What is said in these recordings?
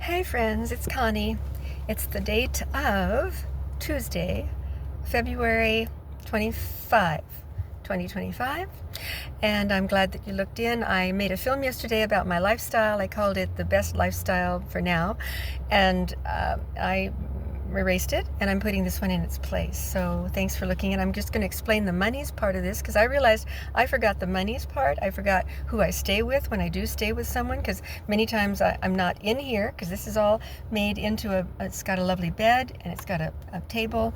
Hey friends, it's Connie. It's the date of Tuesday, February 25, 2025, and I'm glad that you looked in. I made a film yesterday about my lifestyle. I called it The Best Lifestyle for Now, and I erased it, and I'm putting this one in its place. So thanks for looking, and I'm just going to explain the monies part of this, because I realized I forgot the monies part. I forgot who I stay with when I do stay with someone, because many times I'm not in here, because this is all made into it's got a lovely bed, and it's got a table.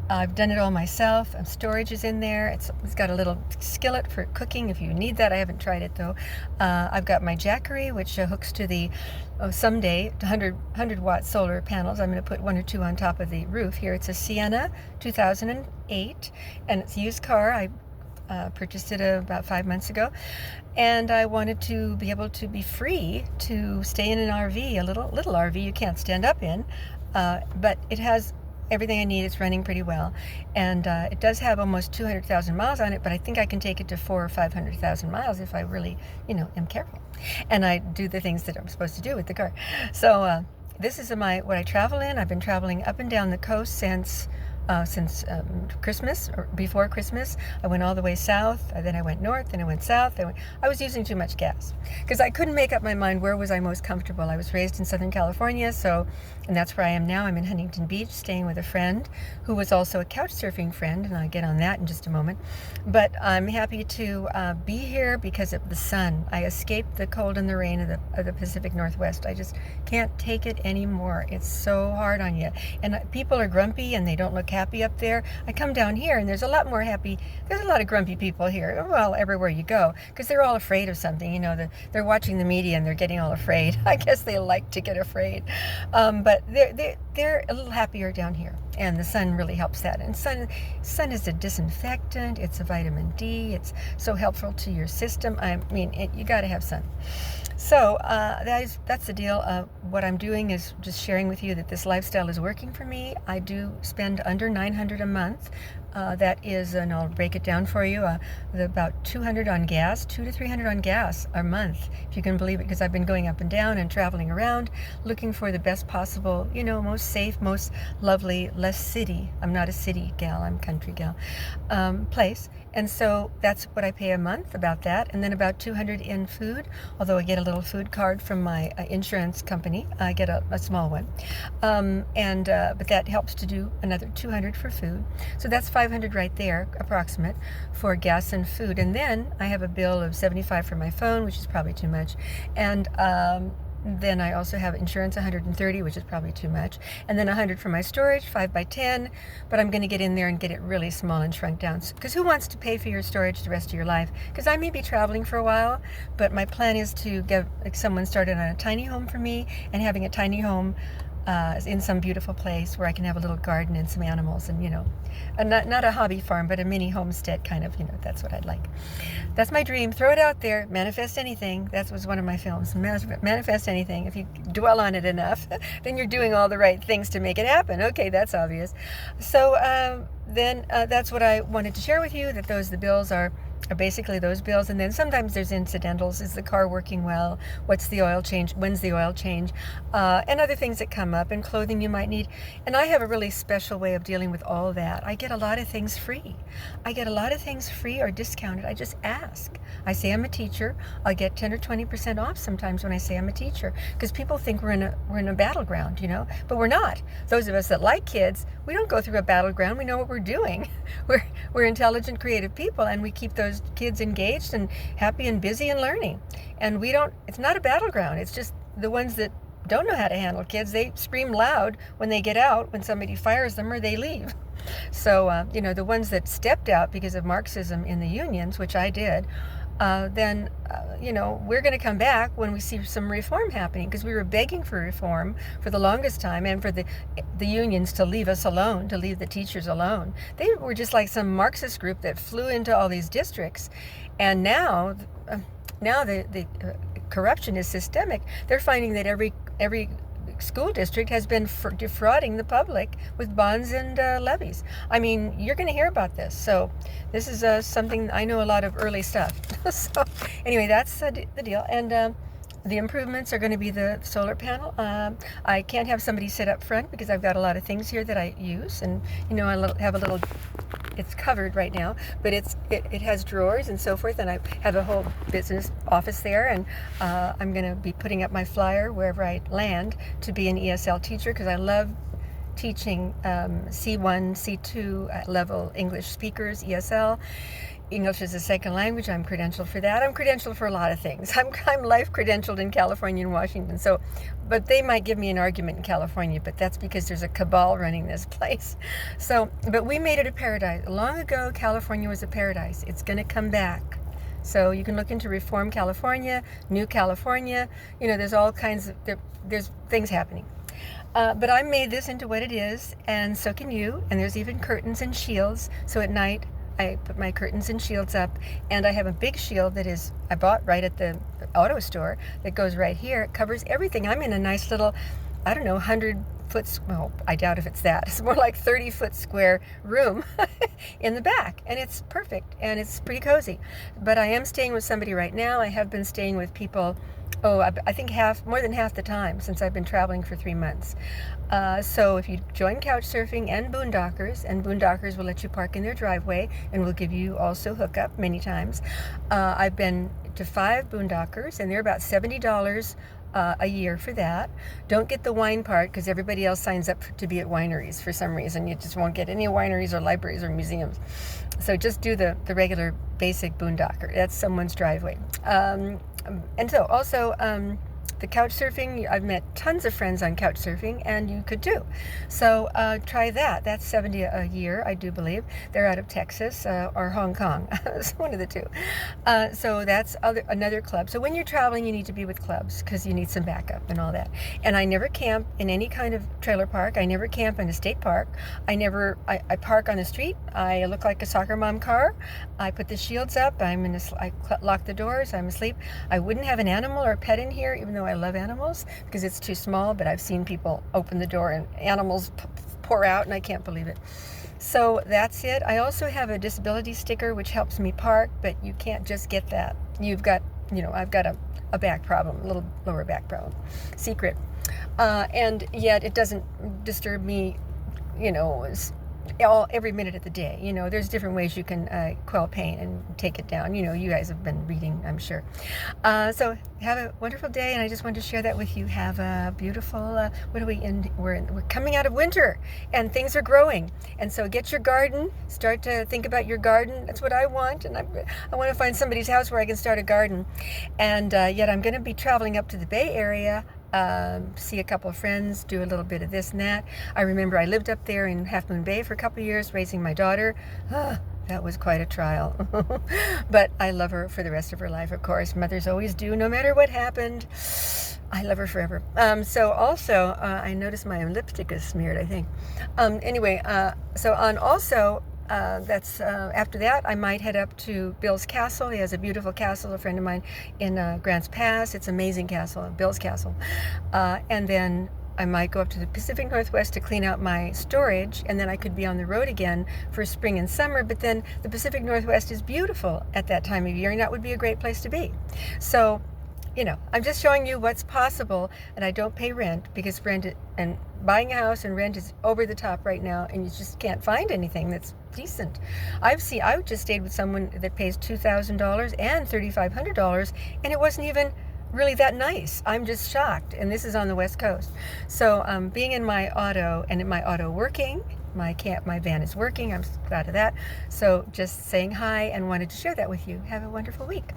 I've done it all myself. Storage is in there. It's got a little skillet for cooking if you need that. I haven't tried it though. I've got my Jackery, which hooks to the someday 100-watt solar panels. I'm going to put one or two on top of the roof here. It's a Sienna 2008, and it's a used car. I purchased it about 5 months ago, and I wanted to be able to be free to stay in an RV, a little RV you can't stand up in, but it has everything I need. It's running pretty well, and it does have almost 200,000 miles on it, but I think I can take it to 400,000 or 500,000 miles if I really, am careful, and I do the things that I'm supposed to do with the car. So this is what I travel in. I've been traveling up and down the coast since Christmas, or before Christmas. I went all the way south, then I went north, then I went south. I was using too much gas because I couldn't make up my mind where was I most comfortable. I was raised in Southern California, and that's where I am now. I'm in Huntington Beach, staying with a friend who was also a couch surfing friend, and I'll get on that in just a moment. But I'm happy to be here because of the sun. I escaped the cold and the rain of the Pacific Northwest. I just can't take it anymore. It's so hard on you, and people are grumpy and they don't look happy up there. I come down here and there's a lot more happy. There's a lot of grumpy people here, well, everywhere you go, because they're all afraid of something. They're watching the media and they're getting all afraid. I guess they like to get afraid, but they're a little happier down here, and the sun really helps that. And sun is a disinfectant. It's a vitamin D. It's so helpful to your system. You got to have sun. So that's the deal. What I'm doing is just sharing with you that this lifestyle is working for me. I do spend under $900 a month. That is, and I'll break it down for you, about $200 on gas, $200 to $300 on gas a month, if you can believe it, because I've been going up and down and traveling around looking for the best possible, most safe, most lovely, less city. I'm not a city gal, I'm a country gal, place. And so that's what I pay a month, about that, and then about $200 in food, although I get a little food card from my insurance company. I get a small one, but that helps to do another $200 for food. So that's $500 right there, approximate, for gas and food. And then I have a bill of $75 for my phone, which is probably too much, and then I also have insurance, $130, which is probably too much, and then $100 for my storage, 5 by 10. But I'm going to get in there and get it really small and shrunk down, because who wants to pay for your storage the rest of your life? Because I may be traveling for a while, but my plan is to get someone started on a tiny home for me, and having a tiny home in some beautiful place where I can have a little garden and some animals, and not a hobby farm, but a mini homestead kind of, that's what I'd like. That's my dream. Throw it out there. Manifest anything. That was one of my films. Manifest anything. If you dwell on it enough, then you're doing all the right things to make it happen. Okay, that's obvious. So then that's what I wanted to share with you, that the bills are basically those bills. And then sometimes there's incidentals. Is the car working well? What's the oil change? When's the oil change? And other things that come up, and clothing you might need. And I have a really special way of dealing with all that. I get a lot of things free. Or discounted. I just ask. I say I'm a teacher. I get 10 or 20% off sometimes when I say I'm a teacher, because people think we're in a battleground, but we're not. Those of us that like kids, we don't go through a battleground. We know what we're doing. We're intelligent, creative people, and we keep those kids engaged and happy and busy and learning. And it's not a battleground. It's just the ones that don't know how to handle kids, they scream loud when they get out, when somebody fires them or they leave. So, the ones that stepped out because of Marxism in the unions, which I did, then we're going to come back when we see some reform happening, because we were begging for reform for the longest time, and for the unions to leave us alone, to leave the teachers alone. They were just like some Marxist group that flew into all these districts, and now the corruption is systemic. They're finding that every school district has been defrauding the public with bonds and levies. You're going to hear about this. So this is something, I know a lot of early stuff. So anyway, that's the deal. And The improvements are going to be the solar panel. I can't have somebody sit up front because I've got a lot of things here that I use, and I have a little. It's covered right now, but it has drawers and so forth, and I have a whole business office there, and I'm going to be putting up my flyer wherever I land to be an ESL teacher because I love teaching C1, C2 level English speakers, ESL. English as a second language. I'm credentialed for that. I'm credentialed for a lot of things. I'm life credentialed in California and Washington. So, but they might give me an argument in California, but that's because there's a cabal running this place. So, but we made it a paradise. Long ago, California was a paradise. It's going to come back. So you can look into Reform California, New California. There's all kinds of, there's things happening. But I made this into what it is, and so can you. And there's even curtains and shields. So at night, I put my curtains and shields up, and I have a big shield that I bought right at the auto store that goes right here. It covers everything. I'm in a nice little, 100-foot, well, I doubt if it's that. It's more like 30-foot square room in the back, and it's perfect, and it's pretty cozy. But I am staying with somebody right now. I have been staying with people, I think more than half the time since I've been traveling for 3 months. So if you join Couchsurfing and Boondockers will let you park in their driveway and will give you also hookup many times. I've been to 5 Boondockers, and they're about $70 a year for that. Don't get the wine part because everybody else signs up to be at wineries for some reason. You just won't get any wineries or libraries or museums. So just do the regular basic boondocker. That's someone's driveway. And so also the Couchsurfing, I've met tons of friends on Couchsurfing, and you could too. So try that. That's $70 a year, I do believe. They're out of Texas or Hong Kong. It's one of the two. So that's another club. So when you're traveling, you need to be with clubs because you need some backup and all that. And I never camp in any kind of trailer park. I never camp in a state park. I park on the street. I look like a soccer mom car. I put the shields up. I lock the doors. I'm asleep. I wouldn't have an animal or a pet in here, even though I love animals, because it's too small, but I've seen people open the door and animals pour out, and I can't believe it. So that's it. I also have a disability sticker, which helps me park, but you can't just get that. I've got a back problem, a little lower back problem, secret. And yet it doesn't disturb me, every minute of the day. There's different ways you can quell pain and take it down. You guys have been reading, I'm sure. So have a wonderful day, and I just wanted to share that with you. Have a beautiful, we're coming out of winter, and things are growing. And so get your garden, start to think about your garden. That's what I want, and I want to find somebody's house where I can start a garden. And yet I'm going to be traveling up to the Bay Area, see a couple of friends, do a little bit of this and that. I remember I lived up there in Half Moon Bay for a couple of years, raising my daughter. That was quite a trial. But I love her for the rest of her life, of course. Mothers always do, no matter what happened. I love her forever. So also, I noticed my lipstick is smeared, I think. After that, I might head up to Bill's Castle. He has a beautiful castle, a friend of mine in Grants Pass. It's an amazing castle, Bill's Castle. And then I might go up to the Pacific Northwest to clean out my storage, and then I could be on the road again for spring and summer. But then the Pacific Northwest is beautiful at that time of year, and that would be a great place to be. So, I'm just showing you what's possible, and I don't pay rent because and buying a house and rent is over the top right now, and you just can't find anything that's decent. I just stayed with someone that pays $2,000 and $3,500, and it wasn't even really that nice. I'm just shocked, and this is on the West Coast. So being in my auto, and in my auto working, my van is working. I'm glad of that. So just saying hi and wanted to share that with you. Have a wonderful week.